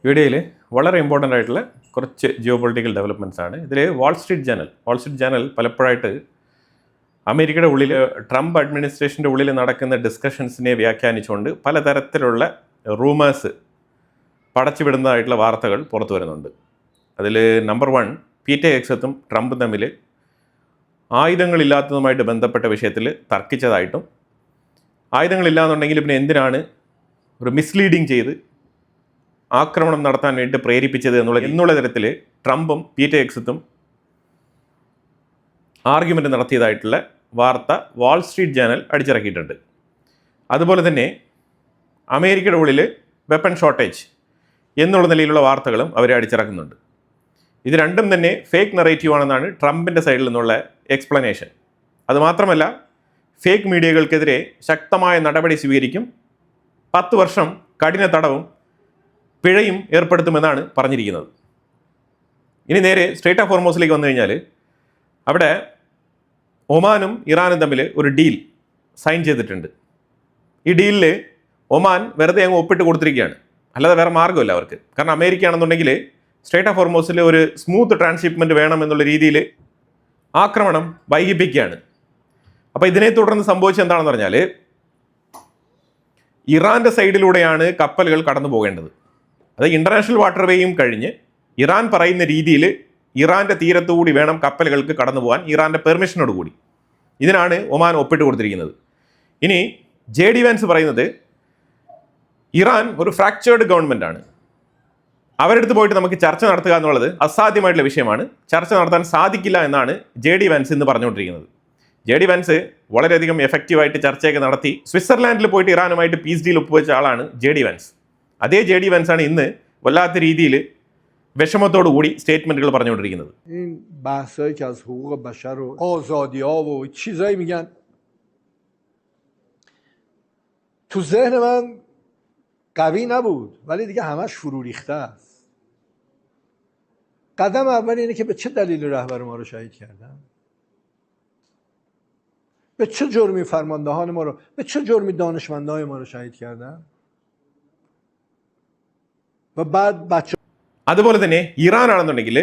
വീഡിയോയിൽ വളരെ ഇമ്പോർട്ടൻ്റ് ആയിട്ടുള്ള കുറച്ച് ജിയോ പൊളിറ്റിക്കൽ ഡെവലപ്മെൻറ്റ്സ് ആണ്. ഇതിൽ വാൾ സ്ട്രീറ്റ് ജേണൽ പലപ്പോഴായിട്ട് അമേരിക്കയുടെ ഉള്ളിൽ ട്രംപ് അഡ്മിനിസ്ട്രേഷൻ്റെ ഉള്ളിൽ നടക്കുന്ന ഡിസ്കഷൻസിനെ വ്യാഖ്യാനിച്ചുകൊണ്ട് പലതരത്തിലുള്ള റൂമേഴ്സ് പടച്ചുവിടുന്നതായിട്ടുള്ള വാർത്തകൾ പുറത്തു വരുന്നുണ്ട്. അതിൽ നമ്പർ 1, പീറ്റർ ഹെഗ്സത്തും ട്രംപും തമ്മിൽ ആയുധങ്ങളില്ലാത്തതുമായിട്ട് ബന്ധപ്പെട്ട വിഷയത്തിൽ തർക്കിച്ചതായിട്ടും, ആയുധങ്ങളില്ലാന്നുണ്ടെങ്കിൽ പിന്നെ എന്തിനാണ് ഒരു മിസ്ലീഡിങ് ചെയ്ത് ആക്രമണം നടത്താൻ വേണ്ടി പ്രേരിപ്പിച്ചത് എന്നുള്ള തരത്തിൽ ട്രംപും പീറ്റർ ഹെഗ്സത്തും ആർഗ്യുമെൻ്റ് നടത്തിയതായിട്ടുള്ള വാർത്ത വാൾ സ്ട്രീറ്റ് ജേണൽ അടിച്ചിറക്കിയിട്ടുണ്ട്. അതുപോലെ തന്നെ അമേരിക്കയുടെ ഉള്ളിൽ വെപ്പൺ ഷോർട്ടേജ് എന്നുള്ള നിലയിലുള്ള വാർത്തകളും അവർ അടിച്ചിറക്കുന്നുണ്ട്. ഇത് രണ്ടും തന്നെ ഫേക്ക് നറേറ്റീവ് ആണെന്നാണ് ട്രംപിൻ്റെ സൈഡിൽ നിന്നുള്ള എക്സ്പ്ലനേഷൻ. അതുമാത്രമല്ല, ഫേക്ക് മീഡിയകൾക്കെതിരെ ശക്തമായ നടപടി സ്വീകരിക്കും, 10 വർഷം കഠിന തടവും പിഴയും ഏർപ്പെടുത്തുമെന്നാണ് പറഞ്ഞിരിക്കുന്നത്. ഇനി നേരെ സ്ട്രേറ്റ് ഓഫ് ഹോർമോസിലേക്ക് വന്നു കഴിഞ്ഞാൽ, അവിടെ ഒമാനും ഇറാനും തമ്മിൽ ഒരു ഡീൽ സൈൻ ചെയ്തിട്ടുണ്ട്. ഈ ഡീലിൽ ഒമാൻ വെറുതെ അങ്ങ് ഒപ്പിട്ട് കൊടുത്തിരിക്കുകയാണ്, അല്ലാതെ വേറെ മാർഗ്ഗമില്ല അവർക്ക്. കാരണം അമേരിക്ക ആണെന്നുണ്ടെങ്കിൽ സ്ട്രേറ്റ് ഓഫ് ഹോർമോസിൽ ഒരു സ്മൂത്ത് ട്രാൻസ്ഷിപ്മെൻറ്റ് വേണം എന്നുള്ള രീതിയിൽ ആക്രമണം വൈകിപ്പിക്കുകയാണ്. അപ്പോൾ ഇതിനെ തുടർന്ന് സംഭവിച്ചത് എന്താണെന്ന് പറഞ്ഞാൽ, ഇറാൻ്റെ സൈഡിലൂടെയാണ് കപ്പലുകൾ കടന്നു പോകേണ്ടത്. അത് ഇൻ്റർനാഷണൽ വാട്ടർവേയും കഴിഞ്ഞ് ഇറാൻ പറയുന്ന രീതിയിൽ ഇറാൻ്റെ തീരത്തുകൂടി വേണം കപ്പലുകൾക്ക് കടന്നു പോകാൻ, ഇറാൻ്റെ പെർമിഷനോട് കൂടി. ഇതിനാണ് ഒമാൻ ഒപ്പിട്ട് കൊടുത്തിരിക്കുന്നത്. ഇനി JD വാൻസ് പറയുന്നത് ഇറാൻ ഒരു ഫ്രാക്ചേർഡ് ഗവൺമെൻറ് ആണ്, അവരെടുത്ത് പോയിട്ട് നമുക്ക് ചർച്ച നടത്തുക എന്നുള്ളത് അസാധ്യമായിട്ടുള്ള വിഷയമാണ്, ചർച്ച നടത്താൻ സാധിക്കില്ല എന്നാണ് JD വാൻസ് ഇന്ന് പറഞ്ഞുകൊണ്ടിരിക്കുന്നത്. JD വാൻസ് വളരെയധികം എഫക്റ്റീവായിട്ട് ചർച്ചയൊക്കെ നടത്തി സ്വിറ്റ്സർലാൻഡിൽ പോയിട്ട് ഇറാനുമായിട്ട് പീസ് ഡീൽ ഒപ്പുവെച്ച ആളാണ് JD വാൻസ്. അതേ JD വാൻസ് ആണ് ഇന്ന് വല്ലാത്ത രീതിയിൽ വിഷമത്തോടു കൂടി സ്റ്റേറ്റ്മെന്റുകൾ പറഞ്ഞുകൊണ്ടിരിക്കുന്നത്. تو ذهن من قوی نبود ولی دیگه همش فرو ریخته است. قدم اول اینه که به چه دلیل رهبر ما رو شهید کردن؟ به چه جرمی فرماندهان ما رو، به چه جرمی دانشمندان ما رو شهید کردن؟ و بعد بچه അതുപോലെ തന്നെ ഇറാൻ ആണെന്നുണ്ടെങ്കിൽ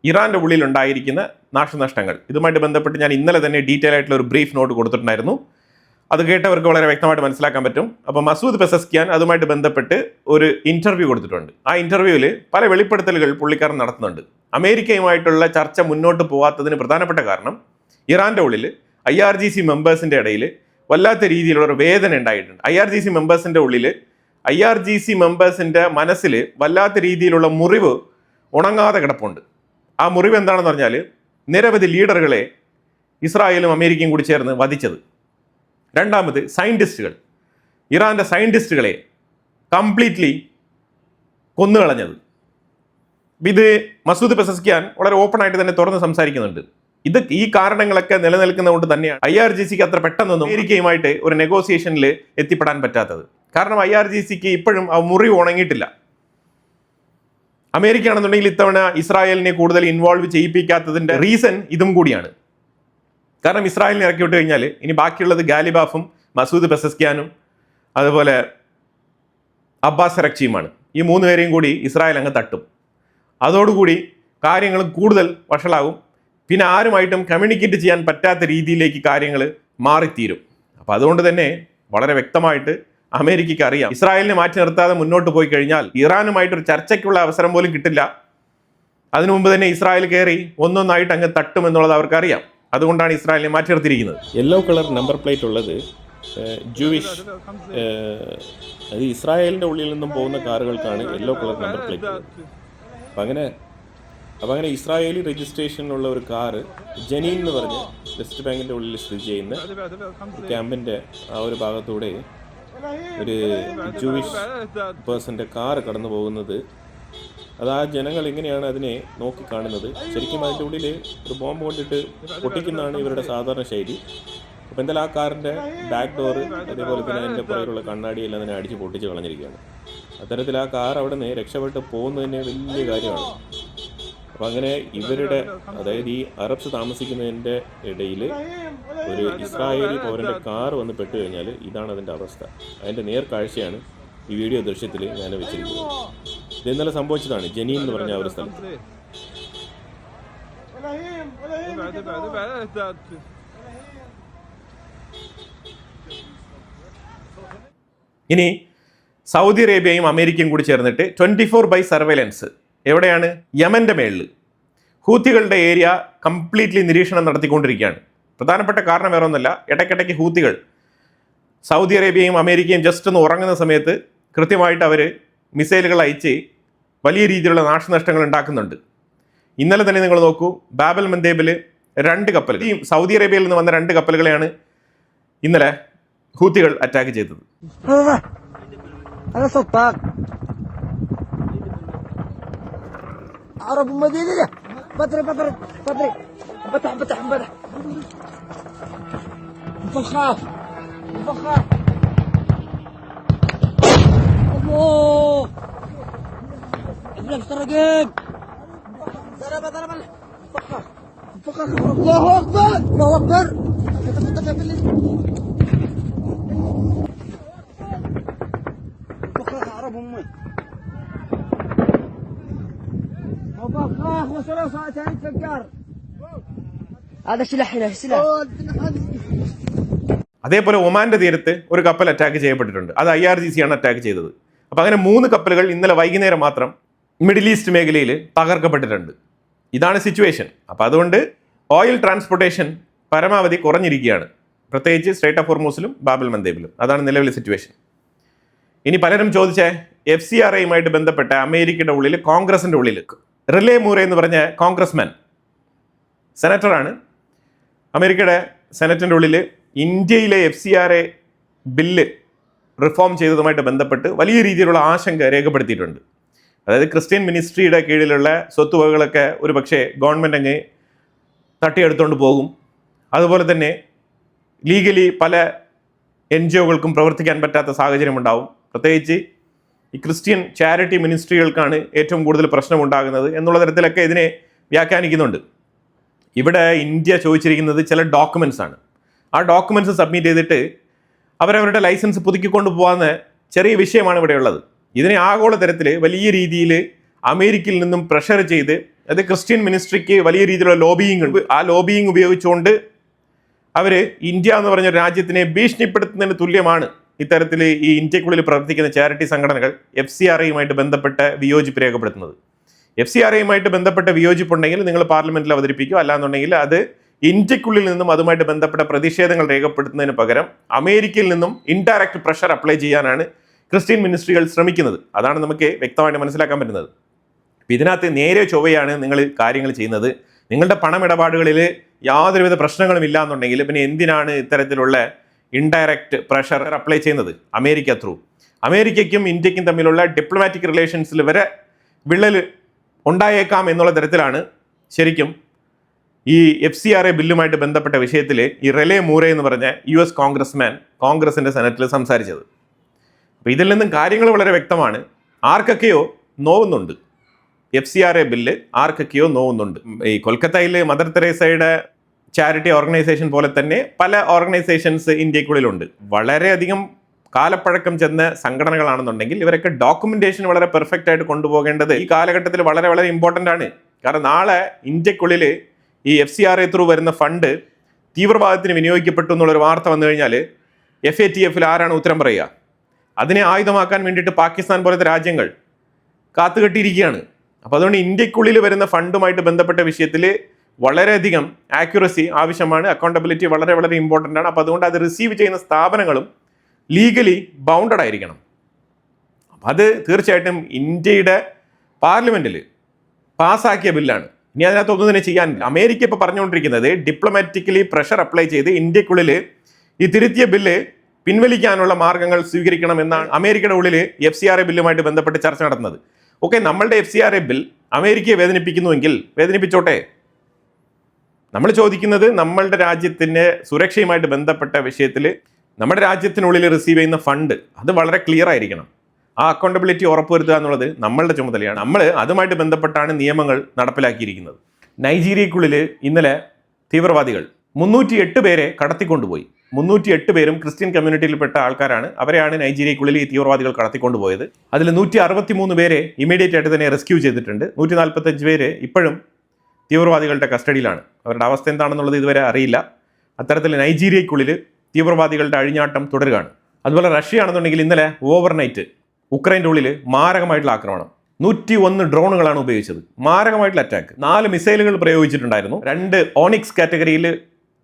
ഇറാൻ്റെ ഉള്ളിൽ ഉണ്ടായിരിക്കുന്ന നാശനഷ്ടങ്ങൾ ഇതുമായിട്ട് ബന്ധപ്പെട്ട് ഞാൻ ഇന്നലെ തന്നെ ഡീറ്റെയിൽ ആയിട്ടുള്ള ഒരു ബ്രീഫ് നോട്ട് കൊടുത്തിട്ടുണ്ടായിരുന്നു. അത് കേട്ടവർക്ക് വളരെ വ്യക്തമായിട്ട് മനസ്സിലാക്കാൻ പറ്റും. അപ്പോൾ മസൂദ് പെസസ്കിയാൻ അതുമായിട്ട് ബന്ധപ്പെട്ട് ഒരു ഇൻ്റർവ്യൂ കൊടുത്തിട്ടുണ്ട്. ആ ഇൻ്റർവ്യൂവിൽ പല വെളിപ്പെടുത്തലുകൾ പുള്ളിക്കാരൻ നടത്തുന്നുണ്ട്. അമേരിക്കയുമായിട്ടുള്ള ചർച്ച മുന്നോട്ട് പോകാത്തതിന് പ്രധാനപ്പെട്ട കാരണം ഇറാൻ്റെ ഉള്ളിൽ IRGC മെമ്പേഴ്സിൻ്റെ ഇടയിൽ വല്ലാത്ത രീതിയിലുള്ള ഒരു വേദന ഉണ്ടായിട്ടുണ്ട്. IRGC മെമ്പേഴ്സിൻ്റെ ഉള്ളിൽ IRGC മെമ്പേഴ്സിൻ്റെ മനസ്സിൽ വല്ലാത്ത രീതിയിലുള്ള മുറിവ് ഉണങ്ങാതെ കിടപ്പുണ്ട്. ആ മുറിവ് എന്താണെന്ന് പറഞ്ഞാൽ, നിരവധി ലീഡറുകളെ ഇസ്രായേലും അമേരിക്കയും കൂടി ചേർന്ന് വധിച്ചത്. രണ്ടാമത് സയൻറ്റിസ്റ്റുകൾ, ഇറാൻ്റെ സയൻറ്റിസ്റ്റുകളെ കംപ്ലീറ്റ്ലി കൊന്നുകളഞ്ഞത്. ഇത് മസൂദ് പെസസ്കിയാൻ വളരെ ഓപ്പൺ ആയിട്ട് തന്നെ തുറന്ന് സംസാരിക്കുന്നുണ്ട്. ഈ കാരണങ്ങളൊക്കെ നിലനിൽക്കുന്നതുകൊണ്ട് തന്നെയാണ് IRGCക്ക് അത്ര പെട്ടെന്നൊന്നും അമേരിക്കയുമായിട്ട് ഒരു നെഗോസിയേഷനിൽ എത്തിപ്പെടാൻ പറ്റാത്തത്. കാരണം IRGCക്ക് ഇപ്പോഴും ആ മുറിവ് ഉണങ്ങിയിട്ടില്ല. അമേരിക്ക ആണെന്നുണ്ടെങ്കിൽ ഇത്തവണ ഇസ്രായേലിനെ കൂടുതൽ ഇൻവോൾവ് ചെയ്യിപ്പിക്കാത്തതിൻ്റെ റീസൺ ഇതും കൂടിയാണ്. കാരണം ഇസ്രായേലിനെ ഇറക്കി വിട്ട് കഴിഞ്ഞാൽ ഇനി ബാക്കിയുള്ളത് ഗാലിബാഫും മസൂദ് പെസസ്കിയാനും അതുപോലെ അബ്ബാസ് അരക്ചിയുമാണ്. ഈ 3 പേരെയും കൂടി ഇസ്രായേൽ അങ്ങ് തട്ടും. അതോടുകൂടി കാര്യങ്ങൾ കൂടുതൽ വഷളാകും. പിന്നെ ആരുമായിട്ടും കമ്മ്യൂണിക്കേറ്റ് ചെയ്യാൻ പറ്റാത്ത രീതിയിലേക്ക് കാര്യങ്ങൾ മാറിത്തീരും. അപ്പോൾ അതുകൊണ്ട് തന്നെ വളരെ വ്യക്തമായിട്ട് അമേരിക്കയ്ക്ക് അറിയാം, ഇസ്രായേലിനെ മാറ്റി നിർത്താതെ മുന്നോട്ട് പോയി കഴിഞ്ഞാൽ ഇറാനുമായിട്ടൊരു ചർച്ചയ്ക്കുള്ള അവസരം പോലും കിട്ടില്ല. അതിനു മുമ്പ് തന്നെ ഇസ്രായേൽ കയറി ഒന്നൊന്നായിട്ട് അങ്ങ് തട്ടും എന്നുള്ളത് അവർക്കറിയാം. അതുകൊണ്ടാണ് ഇസ്രായേലിനെ മാറ്റി നിർത്തിയിരിക്കുന്നത്. യെല്ലോ കളർ നമ്പർ പ്ലേറ്റ് ഉള്ളത് ജൂവിഷ്, അത് ഇസ്രായേലിൻ്റെ ഉള്ളിൽ നിന്നും പോകുന്ന കാറുകൾക്കാണ് യെല്ലോ കളർ നമ്പർ പ്ലേറ്റ്. അപ്പോൾ അങ്ങനെ ഇസ്രായേലി രജിസ്ട്രേഷനിലുള്ള ഒരു കാറ് ജനീൻ എന്ന് പറഞ്ഞ് വെസ്റ്റ് ബാങ്കിൻ്റെ ഉള്ളിൽ സ്ഥിതി ചെയ്യുന്ന ക്യാമ്പിൻ്റെ ആ ഒരു ഭാഗത്തൂടെ ഒരു ജൂവിഷ് പേഴ്സൻ്റെ കാറ് കടന്നു പോകുന്നത്, അത് ആ ജനങ്ങൾ എങ്ങനെയാണ് അതിനെ നോക്കിക്കാണുന്നത്. ശരിക്കും അതിൻ്റെ ഉള്ളിൽ ഒരു ബോംബ് കൊണ്ടിട്ട് പൊട്ടിക്കുന്നതാണ് ഇവരുടെ സാധാരണ ശൈലി. അപ്പോൾ എന്തായാലും ആ കാറിൻ്റെ ബാക്ക് ഡോറ് അതേപോലെ തന്നെ അതിൻ്റെ പുറകിലുള്ള കണ്ണാടിയെല്ലാം തന്നെ അടിച്ച് പൊട്ടിച്ച് കളഞ്ഞിരിക്കുകയാണ്. അത്തരത്തിൽ ആ കാർ അവിടെ നിന്ന് രക്ഷപ്പെട്ട് പോകുന്നതിന് വലിയ കാര്യമാണ്. അപ്പം അങ്ങനെ ഇവരുടെ, അതായത് ഈ അറബ്സ് താമസിക്കുന്നതിൻ്റെ ഇടയിൽ ഒരു ഇസ്രായേലി പൗരൻ്റെ കാർ വന്ന് പെട്ട് കഴിഞ്ഞാൽ ഇതാണ് അതിൻ്റെ അവസ്ഥ. അതിൻ്റെ നേർക്കാഴ്ചയാണ് ഈ വീഡിയോ ദൃശ്യത്തിൽ ഞാൻ വെച്ചിരിക്കുന്നത്. ഇത് ഇന്നലെ സംഭവിച്ചതാണ് ജനീൻ എന്ന് പറഞ്ഞ ഒരു സ്ഥലം. ഇനി സൗദി അറേബ്യയും അമേരിക്കയും കൂടി ചേർന്നിട്ട് 24/7 സർവൈലൻസ് എവിടെയാണ്? യമന്റെ മേളിൽ ഹൂത്തികളുടെ ഏരിയ കംപ്ലീറ്റ്ലി നിരീക്ഷണം നടത്തിക്കൊണ്ടിരിക്കുകയാണ്. പ്രധാനപ്പെട്ട കാരണം വേറെ ഒന്നുമല്ല, ഇടയ്ക്കിടയ്ക്ക് ഹൂത്തികൾ സൗദി അറേബ്യയും അമേരിക്കയും ജസ്റ്റ് ഒന്ന് ഉറങ്ങുന്ന സമയത്ത് കൃത്യമായിട്ട് അവർ മിസൈലുകൾ അയച്ച് വലിയ രീതിയിലുള്ള നാശനഷ്ടങ്ങൾ ഉണ്ടാക്കുന്നുണ്ട്. ഇന്നലെ തന്നെ നിങ്ങൾ നോക്കൂ, ബാബൽ മന്ദേബിൽ 2 കപ്പലുകൾ, ഈ സൗദി അറേബ്യയിൽ നിന്ന് വന്ന 2 കപ്പലുകളെയാണ് ഇന്നലെ ഹൂത്തികൾ അറ്റാക്ക് ചെയ്തത്. الله أكبر الله أكبر بخاخ عرب أمي بخاخ وصلوا ساعتين تفكر هذا سلاح له سلاح. അതേപോലെ ഒമാന്റെ തീരത്ത് ഒരു കപ്പൽ അറ്റാക്ക് ചെയ്യപ്പെട്ടിട്ടുണ്ട്. അത് IRGC ആണ് അറ്റാക്ക് ചെയ്തത്. അപ്പം അങ്ങനെ 3 കപ്പലുകൾ ഇന്നലെ വൈകുന്നേരം മാത്രം മിഡിൽ ഈസ്റ്റ് മേഖലയിൽ തകർക്കപ്പെട്ടിട്ടുണ്ട്. ഇതാണ് സിറ്റുവേഷൻ. അപ്പം അതുകൊണ്ട് ഓയിൽ ട്രാൻസ്പോർട്ടേഷൻ പരമാവധി കുറഞ്ഞിരിക്കുകയാണ്, പ്രത്യേകിച്ച് സ്ട്രേറ്റ് ഓഫ് ഹോർമൂസിലും ബാബൽ മന്ദേബിലും. അതാണ് നിലവിലെ സിറ്റുവേഷൻ. ഇനി പലരും ചോദിച്ച FCRAയുമായിട്ട് ബന്ധപ്പെട്ട അമേരിക്കയുടെ ഉള്ളിൽ, കോൺഗ്രസിൻ്റെ ഉള്ളിൽ റിലേ മൂറെ എന്ന് പറഞ്ഞ കോൺഗ്രസ്മാൻ, സെനറ്ററാണ്. അമേരിക്കയുടെ സെനറ്റിൻ്റെ ഉള്ളിൽ ഇന്ത്യയിലെ FCRA ബില്ല് റിഫോം ചെയ്തതുമായിട്ട് ബന്ധപ്പെട്ട് വലിയ രീതിയിലുള്ള ആശങ്ക രേഖപ്പെടുത്തിയിട്ടുണ്ട്. അതായത് ക്രിസ്ത്യൻ മിനിസ്ട്രിയുടെ കീഴിലുള്ള സ്വത്തുവകകളൊക്കെ ഒരു പക്ഷേ ഗവൺമെൻറ് അങ്ങ് തട്ടിയെടുത്തുകൊണ്ട് പോകും. അതുപോലെ തന്നെ ലീഗലി പല NGOകൾക്കും പ്രവർത്തിക്കാൻ പറ്റാത്ത സാഹചര്യം ഉണ്ടാവും. പ്രത്യേകിച്ച് ഈ ക്രിസ്ത്യൻ ചാരിറ്റി മിനിസ്ട്രികൾക്കാണ് ഏറ്റവും കൂടുതൽ പ്രശ്നമുണ്ടാകുന്നത് എന്നുള്ള തരത്തിലൊക്കെ ഇതിനെ വ്യാഖ്യാനിക്കുന്നുണ്ട്. ഇവിടെ ഇന്ത്യ ചോദിച്ചിരിക്കുന്നത് ചില ഡോക്യുമെൻറ്റ്സ് ആണ്. ആ ഡോക്യുമെൻറ്റ്സ് സബ്മിറ്റ് ചെയ്തിട്ട് അവരവരുടെ ലൈസൻസ് പുതുക്കിക്കൊണ്ട് പോകാവുന്ന ചെറിയ വിഷയമാണ് ഇവിടെയുള്ളത്. ഇതിനെ ആഗോള തരത്തിൽ വലിയ രീതിയിൽ അമേരിക്കയിൽ നിന്നും പ്രഷർ ചെയ്ത്, അത് ക്രിസ്ത്യൻ മിനിസ്ട്രിക്ക് വലിയ രീതിയിലുള്ള ലോബിയിങ് ഉണ്ട്. ആ ലോബിയിങ് ഉപയോഗിച്ചുകൊണ്ട് അവർ ഇന്ത്യ എന്ന് പറഞ്ഞ രാജ്യത്തിനെ ഭീഷണിപ്പെടുത്തുന്നതിന് തുല്യമാണ് ഇത്തരത്തിൽ ഈ ഇന്ത്യക്കുള്ളിൽ പ്രവർത്തിക്കുന്ന ചാരിറ്റി സംഘടനകൾ FCRAയുമായിട്ട് ബന്ധപ്പെട്ട വിയോജിപ്പ് രേഖപ്പെടുത്തുന്നത്. FCRAയുമായിട്ട് ബന്ധപ്പെട്ട വിയോജിപ്പുണ്ടെങ്കിൽ നിങ്ങൾ പാർലമെന്റിൽ അവതരിപ്പിക്കുക, അല്ലാന്നുണ്ടെങ്കിൽ അത് ഇന്ത്യക്കുള്ളിൽ നിന്നും അതുമായിട്ട് ബന്ധപ്പെട്ട പ്രതിഷേധങ്ങൾ രേഖപ്പെടുത്തുന്നതിന് പകരം അമേരിക്കയിൽ നിന്നും ഇൻഡയറക്റ്റ് പ്രഷർ അപ്ലൈ ചെയ്യാനാണ് ക്രിസ്ത്യൻ മിനിസ്ട്രികൾ ശ്രമിക്കുന്നത്. അതാണ് നമുക്ക് വ്യക്തമായിട്ട് മനസ്സിലാക്കാൻ പറ്റുന്നത്. ഇതിനകത്ത് നേരെ ചൊവ്വയാണ് നിങ്ങൾ കാര്യങ്ങൾ ചെയ്യുന്നത്. നിങ്ങളുടെ പണമിടപാടുകളിൽ യാതൊരുവിധ പ്രശ്നങ്ങളും ഇല്ല എന്നുണ്ടെങ്കിൽ പിന്നെ എന്തിനാണ് ഇത്തരത്തിലുള്ള ഇൻഡയറക്റ്റ് പ്രഷർ അപ്ലൈ ചെയ്യുന്നത് അമേരിക്ക ത്രൂ? അമേരിക്കയ്ക്കും ഇന്ത്യക്കും തമ്മിലുള്ള ഡിപ്ലോമാറ്റിക് റിലേഷൻസിൽ വരെ വിള്ളൽ ഉണ്ടായേക്കാം എന്നുള്ള തരത്തിലാണ് ശരിക്കും ഈ FCRA ബില്ലുമായിട്ട് ബന്ധപ്പെട്ട വിഷയത്തിൽ ഈ റിലേ മൂറെ എന്ന് പറഞ്ഞ US കോൺഗ്രസ്മാൻ കോൺഗ്രസിൻ്റെ സെനറ്റിൽ സംസാരിച്ചത്. അപ്പോൾ ഇതിൽ നിന്നും കാര്യങ്ങൾ വളരെ വ്യക്തമാണ്. ആർക്കൊക്കെയോ നോവുന്നുണ്ട്, FCRA ബില്ല് ആർക്കൊക്കെയോ നോവുന്നുണ്ട്. ഈ കൊൽക്കത്തയിൽ മദർ തെരേസയുടെ ചാരിറ്റി ഓർഗനൈസേഷൻ പോലെ തന്നെ പല ഓർഗനൈസേഷൻസ് ഇന്ത്യക്കുള്ളിലുണ്ട്. വളരെയധികം കാലപ്പഴക്കം ചെന്ന സംഘടനകളാണെന്നുണ്ടെങ്കിൽ ഇവരൊക്കെ ഡോക്യുമെന്റേഷൻ വളരെ പെർഫെക്റ്റ് ആയിട്ട് കൊണ്ടുപോകേണ്ടത് ഈ കാലഘട്ടത്തിൽ വളരെ വളരെ ഇമ്പോർട്ടൻ്റ് ആണ്. കാരണം നാളെ ഇന്ത്യക്കുള്ളിൽ ഈ FCRA ത്രൂ വരുന്ന ഫണ്ട് തീവ്രവാദത്തിന് വിനിയോഗിക്കപ്പെട്ടു എന്നുള്ളൊരു വാർത്ത വന്നു കഴിഞ്ഞാൽ FATFൽ ആരാണ് ഉത്തരം പറയുക? അതിനെ ആയുധമാക്കാൻ വേണ്ടിയിട്ട് പാകിസ്ഥാൻ പോലത്തെ രാജ്യങ്ങൾ കാത്തുകെട്ടിയിരിക്കുകയാണ്. അപ്പോൾ അതുകൊണ്ട് ഇന്ത്യക്കുള്ളിൽ വരുന്ന ഫണ്ടുമായിട്ട് ബന്ധപ്പെട്ട വിഷയത്തിൽ വളരെയധികം ആക്യുറസി ആവശ്യമാണ്. അക്കൗണ്ടബിലിറ്റി വളരെ വളരെ ഇമ്പോർട്ടൻ്റ് ആണ്. അപ്പോൾ അതുകൊണ്ട് അത് റിസീവ് ചെയ്യുന്ന സ്ഥാപനങ്ങളും ലീഗലി ബൗണ്ടഡ് ആയിരിക്കണം. അപ്പം അത് തീർച്ചയായിട്ടും ഇന്ത്യയുടെ പാർലമെൻറ്റിൽ പാസ്സാക്കിയ ബില്ലാണ്. ഇനി അതിനകത്തൊന്നും തന്നെ ചെയ്യാനില്ല. അമേരിക്ക ഇപ്പോൾ പറഞ്ഞുകൊണ്ടിരിക്കുന്നത് ഡിപ്ലോമാറ്റിക്കലി പ്രഷർ അപ്ലൈ ചെയ്ത് ഇന്ത്യക്കുള്ളിൽ ഈ തിരുത്തിയ ബില്ല് പിൻവലിക്കാനുള്ള മാർഗങ്ങൾ സ്വീകരിക്കണം എന്നാണ് അമേരിക്കയുടെ ഉള്ളിൽ FCRA ബില്ലുമായിട്ട് ബന്ധപ്പെട്ട് ചർച്ച നടത്തുന്നത്. ഓക്കെ, നമ്മളുടെ FCRA ബിൽ അമേരിക്കയെ വേദനിപ്പിക്കുന്നുവെങ്കിൽ വേദനിപ്പിച്ചോട്ടെ. നമ്മൾ ചോദിക്കുന്നത് നമ്മളുടെ രാജ്യത്തിൻ്റെ സുരക്ഷയുമായിട്ട് ബന്ധപ്പെട്ട വിഷയത്തിൽ നമ്മുടെ രാജ്യത്തിനുള്ളിൽ റിസീവ് ചെയ്യുന്ന ഫണ്ട് അത് വളരെ ക്ലിയർ ആയിരിക്കണം. ആ അക്കൗണ്ടബിലിറ്റി ഉറപ്പുവരുത്തുക എന്നുള്ളത് നമ്മളുടെ ചുമതലയാണ്. നമ്മൾ അതുമായിട്ട് ബന്ധപ്പെട്ടാണ് നിയമങ്ങൾ നടപ്പിലാക്കിയിരിക്കുന്നത്. നൈജീരിയക്കുള്ളിൽ ഇന്നലെ തീവ്രവാദികൾ 308 പേരെ കടത്തിക്കൊണ്ടുപോയി. 308 പേരും ക്രിസ്ത്യൻ കമ്മ്യൂണിറ്റിയിൽപ്പെട്ട ആൾക്കാരാണ്. അവരെയാണ് നൈജീരിയക്കുള്ളിൽ ഈ തീവ്രവാദികൾ കടത്തിക്കൊണ്ടുപോയത്. അതിൽ 163 പേരെ ഇമീഡിയറ്റ് ആയിട്ട് തന്നെ റെസ്ക്യൂ ചെയ്തിട്ടുണ്ട്. 145 പേര് ഇപ്പോഴും തീവ്രവാദികളുടെ കസ്റ്റഡിയിലാണ്. അവരുടെ അവസ്ഥ എന്താണെന്നുള്ളത് ഇതുവരെ അറിയില്ല. അത്തരത്തിൽ നൈജീരിയക്കുള്ളിൽ തീവ്രവാദികളുടെ അഴിഞ്ഞാട്ടം തുടരുകയാണ്. അതുപോലെ റഷ്യ ആണെന്നുണ്ടെങ്കിൽ ഇന്നലെ ഓവർനൈറ്റ് ഉക്രൈൻ്റെ ഉള്ളിൽ മാരകമായിട്ടുള്ള ആക്രമണം, 101 ഡ്രോണുകളാണ് ഉപയോഗിച്ചത്. മാരകമായിട്ടുള്ള അറ്റാക്ക്. 4 മിസൈലുകൾ പ്രയോഗിച്ചിട്ടുണ്ടായിരുന്നു. 2 ഓണിക്സ് കാറ്റഗറിയിൽ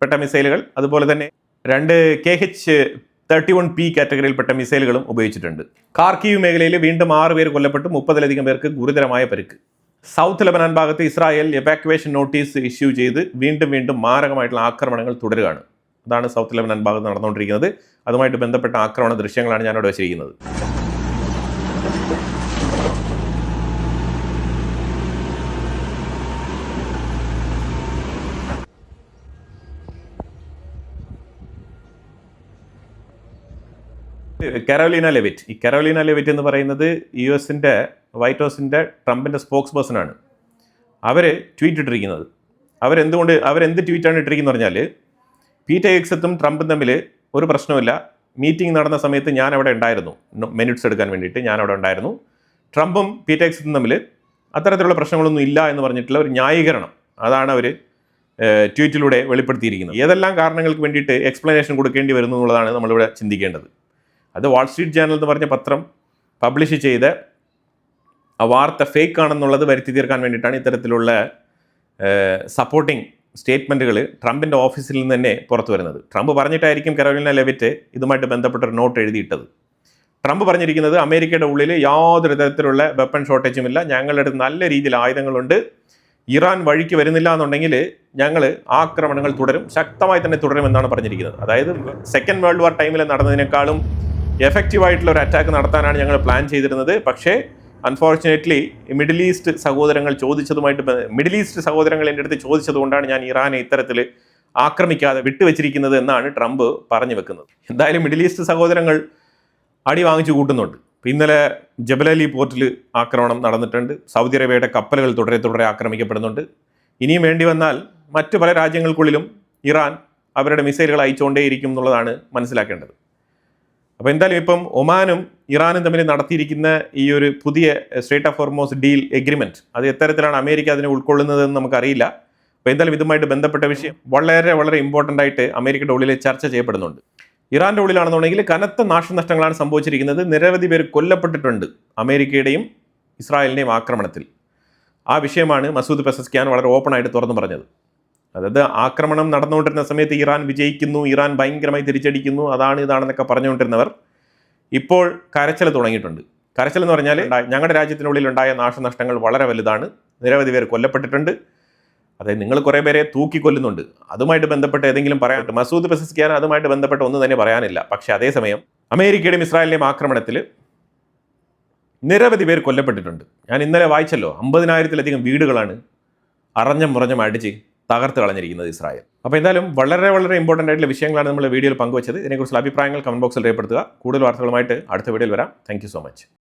പെട്ട മിസൈലുകൾ, അതുപോലെ തന്നെ 2 KH-31P കാറ്റഗറിയിൽപ്പെട്ട മിസൈലുകളും ഉപയോഗിച്ചിട്ടുണ്ട്. കാർക്കീവ് മേഖലയിൽ വീണ്ടും 6 പേർ കൊല്ലപ്പെട്ടു, 30-ലധികം പേർക്ക് ഗുരുതരമായ പരിക്ക്. സൗത്ത് ലെബനാൻ ഭാഗത്ത് ഇസ്രായേൽ എവാക്യുവേഷൻ നോട്ടീസ് ഇഷ്യൂ ചെയ്ത് വീണ്ടും മാരകമായിട്ടുള്ള ആക്രമണങ്ങൾ തുടരുകയാണ്. അതാണ് സൗത്ത് ലെബനാൻ ഭാഗത്ത് നടന്നുകൊണ്ടിരിക്കുന്നത്. അതുമായിട്ട് ബന്ധപ്പെട്ട ആക്രമണ ദൃശ്യങ്ങളാണ് ഞാനിവിടെ വെച്ചിരിക്കുന്നത്. Karoline Leavitt. ഈ കരോലിന ലെവിറ്റ് എന്ന് പറയുന്നത് US-ൻ്റെ വൈറ്റ് ഹൗസിൻ്റെ ട്രംപിൻ്റെ സ്പോക്സ് പേഴ്സണാണ്. അവർ ട്വീറ്റ് ഇട്ടിരിക്കുന്നത്. അവരെന്ത് ട്വീറ്റാണ് ഇട്ടിരിക്കുന്നത് പറഞ്ഞാൽ, പീറ്റർ ഹെഗ്സത്തും ട്രംപും തമ്മിൽ ഒരു പ്രശ്നമില്ല. മീറ്റിംഗ് നടന്ന സമയത്ത് ഞാൻ അവിടെ ഉണ്ടായിരുന്നു, മിനിറ്റ്സ് എടുക്കാൻ വേണ്ടിയിട്ട് ഞാൻ അവിടെ ഉണ്ടായിരുന്നു. ട്രംപും പീറ്റർ ഹെഗ്സത്തും തമ്മിൽ അത്തരത്തിലുള്ള പ്രശ്നങ്ങളൊന്നും ഇല്ല എന്ന് പറഞ്ഞിട്ടുള്ള ഒരു ന്യായീകരണം അതാണ് അവർ ട്വീറ്റിലൂടെ വെളിപ്പെടുത്തിയിരിക്കുന്നത്. ഏതെല്ലാം കാരണങ്ങൾക്ക് വേണ്ടിയിട്ട് എക്സ്പ്ലനേഷൻ കൊടുക്കേണ്ടി വരുന്നു എന്നുള്ളതാണ് നമ്മളിവിടെ ചിന്തിക്കേണ്ടത്. അത് വാൾ സ്ട്രീറ്റ് ജേർണൽ എന്ന് പറഞ്ഞ പത്രം പബ്ലിഷ് ചെയ്ത് ആ വാർത്ത ഫേക്ക് ആണെന്നുള്ളത് വരുത്തി തീർക്കാൻ വേണ്ടിയിട്ടാണ് ഇത്തരത്തിലുള്ള സപ്പോർട്ടിംഗ് സ്റ്റേറ്റ്മെൻറ്റുകൾ ട്രംപിൻ്റെ ഓഫീസിൽ നിന്ന് തന്നെ പുറത്തു വരുന്നത്. ട്രംപ് പറഞ്ഞിട്ടായിരിക്കും കരോലിന ലെവിറ്റ് ഇതുമായിട്ട് ബന്ധപ്പെട്ടൊരു നോട്ട് എഴുതിയിട്ടത്. ട്രംപ് പറഞ്ഞിരിക്കുന്നത് അമേരിക്കയുടെ ഉള്ളിൽ യാതൊരു തരത്തിലുള്ള വെപ്പൺ ഷോർട്ടേജും ഇല്ല, ഞങ്ങളുടെ അടുത്ത് നല്ല രീതിയിൽ ആയുധങ്ങളുണ്ട്, ഇറാൻ വഴിക്ക് വരുന്നില്ല എന്നുണ്ടെങ്കിൽ ഞങ്ങൾ ആക്രമണങ്ങൾ തുടരും, ശക്തമായി തന്നെ തുടരുമെന്നാണ് പറഞ്ഞിരിക്കുന്നത്. അതായത് സെക്കൻഡ് വേൾഡ് വാർ ടൈമിൽ നടന്നതിനേക്കാളും എഫക്റ്റീവായിട്ടുള്ള ഒരു അറ്റാക്ക് നടത്താനാണ് ഞങ്ങൾ പ്ലാൻ ചെയ്തിരുന്നത്. പക്ഷേ അൺഫോർച്ചുനേറ്റ്ലി മിഡിൽ ഈസ്റ്റ് സഹോദരങ്ങൾ എൻ്റെ അടുത്ത് ചോദിച്ചതുകൊണ്ടാണ് ഞാൻ ഇറാനെ ഇത്തരത്തിൽ ആക്രമിക്കാതെ വിട്ടുവെച്ചിരിക്കുന്നത് എന്നാണ് ട്രംപ് പറഞ്ഞു വെക്കുന്നത്. എന്തായാലും മിഡിൽ ഈസ്റ്റ് സഹോദരങ്ങൾ അടി വാങ്ങിച്ചു കൂട്ടുന്നുണ്ട്. ഇന്നലെ ജബലലി പോർട്ടിൽ ആക്രമണം നടന്നിട്ടുണ്ട്. സൗദി അറേബ്യയുടെ കപ്പലുകൾ തുടരെ ആക്രമിക്കപ്പെടുന്നുണ്ട്. ഇനിയും വേണ്ടി വന്നാൽ മറ്റു പല രാജ്യങ്ങൾക്കുള്ളിലും ഇറാൻ അവരുടെ മിസൈലുകൾ അയച്ചുകൊണ്ടേയിരിക്കും എന്നുള്ളതാണ് മനസ്സിലാക്കേണ്ടത്. അപ്പോൾ എന്തായാലും ഇപ്പം ഒമാനും ഇറാനും തമ്മിൽ നടത്തിയിരിക്കുന്ന ഈ ഒരു പുതിയ straight of Hormuz deal agreement, അത് എത്തരത്തിലാണ് അമേരിക്ക അതിനെ ഉൾക്കൊള്ളുന്നതെന്ന് നമുക്കറിയില്ല. അപ്പോൾ എന്തായാലും ഇതുമായിട്ട് ബന്ധപ്പെട്ട വിഷയം വളരെ ഇമ്പോർട്ടൻ്റ് ആയിട്ട് അമേരിക്കയുടെ ഉള്ളിൽ ചർച്ച ചെയ്യപ്പെടുന്നുണ്ട്. ഇറാൻ്റെ ഉള്ളിലാണെന്നുണ്ടെങ്കിൽ കനത്ത നാശനഷ്ടങ്ങളാണ് സംഭവിച്ചിരിക്കുന്നത്. നിരവധി പേർ കൊല്ലപ്പെട്ടിട്ടുണ്ട് അമേരിക്കയുടെയും ഇസ്രായേലിൻ്റെയും ആക്രമണത്തിൽ. ആ വിഷയമാണ് മസൂദ് പെസസ്കിയാൻ വളരെ ഓപ്പണായിട്ട് തുറന്നു പറഞ്ഞത്. അതായത് ആക്രമണം നടന്നുകൊണ്ടിരുന്ന സമയത്ത് ഇറാൻ വിജയിക്കുന്നു, ഇറാൻ ഭയങ്കരമായി തിരിച്ചടിക്കുന്നു, ഇതാണെന്നൊക്കെ പറഞ്ഞുകൊണ്ടിരുന്നവർ ഇപ്പോൾ കരച്ചിൽ തുടങ്ങിയിട്ടുണ്ട്. കരച്ചിൽ എന്ന് പറഞ്ഞാൽ ഞങ്ങളുടെ രാജ്യത്തിനുള്ളിൽ ഉണ്ടായ നാശനഷ്ടങ്ങൾ വളരെ വലുതാണ്, നിരവധി പേർ കൊല്ലപ്പെട്ടിട്ടുണ്ട്, അതായത് നിങ്ങൾ കുറേ പേരെ തൂക്കിക്കൊല്ലുന്നുണ്ട്. അതുമായിട്ട് ബന്ധപ്പെട്ട് ഏതെങ്കിലും പറയാൻ മസൂദ് പെസസ്കിയാൻ അതുമായിട്ട് ബന്ധപ്പെട്ട് ഒന്നും തന്നെ പറയാനില്ല. പക്ഷേ അതേസമയം അമേരിക്കയുടെയും ഇസ്രായേലിൻ്റെയും ആക്രമണത്തിൽ നിരവധി പേർ കൊല്ലപ്പെട്ടിട്ടുണ്ട്. ഞാൻ ഇന്നലെ വായിച്ചല്ലോ, 50,000-ലധികം വീടുകളാണ് അറഞ്ഞം അടിച്ച് തകർത്ത് കളഞ്ഞിരിക്കുന്നത് ഇസ്രായേൽ. അപ്പോൾ എന്തായാലും വളരെ ഇമ്പോർട്ടൻ്റ് ആയിട്ടുള്ള വിഷയങ്ങളാണ് നമ്മൾ വീഡിയോയിൽ പങ്കുവച്ചത്. ഇതിനെക്കുറിച്ചുള്ള അഭിപ്രായങ്ങൾ കമൻറ്റ് ബോക്സിൽ രേഖപ്പെടുത്തുക. കൂടുതൽ വാർത്തകളുമായിട്ട് അടുത്ത വീഡിയോയിൽ വരാം. Thank you so much.